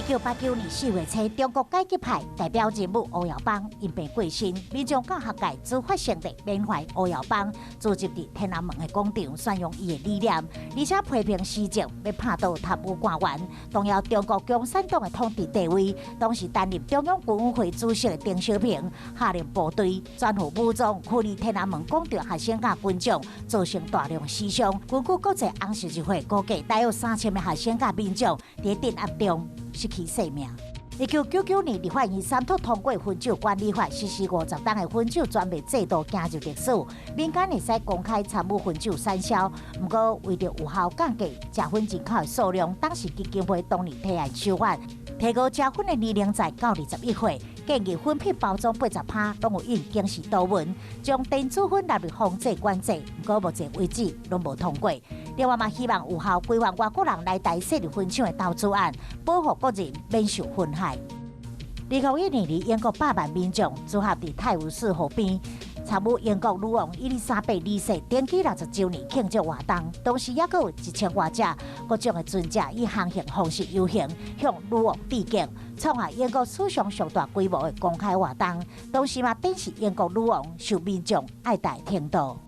1989年4月初，中国解极派代表人物欧耀邦因病过身，民众教学界自发成立缅怀欧耀邦，组织伫天安门的广场宣扬伊的理念，而且批评施政要拍倒贪污官员，动摇中国共产党的统治地位。当时担任中央军委会主席的邓小平下令部队全副武装驱离天安门广场学生甲群众，造成大量死伤。根据国际红十字会估计，大约3000名学生甲民众伫镇压中失去性命。1999年，立法院三读通过分酒管理法，实施50档的分酒专卖制度，加入历史。民间会使公开参与分酒产销，不过为了有效降低食粉人口的数量，当时基金会当年提案修法，提高食粉的年龄在到21岁，建议粉片包装80%拢有印警示图文，将电子粉纳入防制管制。不过目前为止拢无通过。另外嘛，希望有效规范外国人来台设立分厂的投资案，保护国人免受损害。2021年里，英国100万民众组合伫泰晤士河边，参与英国女王伊丽莎白二世登基60周年庆祝活动，同时也佫有1000多只各种的船只以航行方式游行，向女王致敬，创下英国史上上大规模的公开活动。同时嘛，展示英国女王受民众爱戴程度。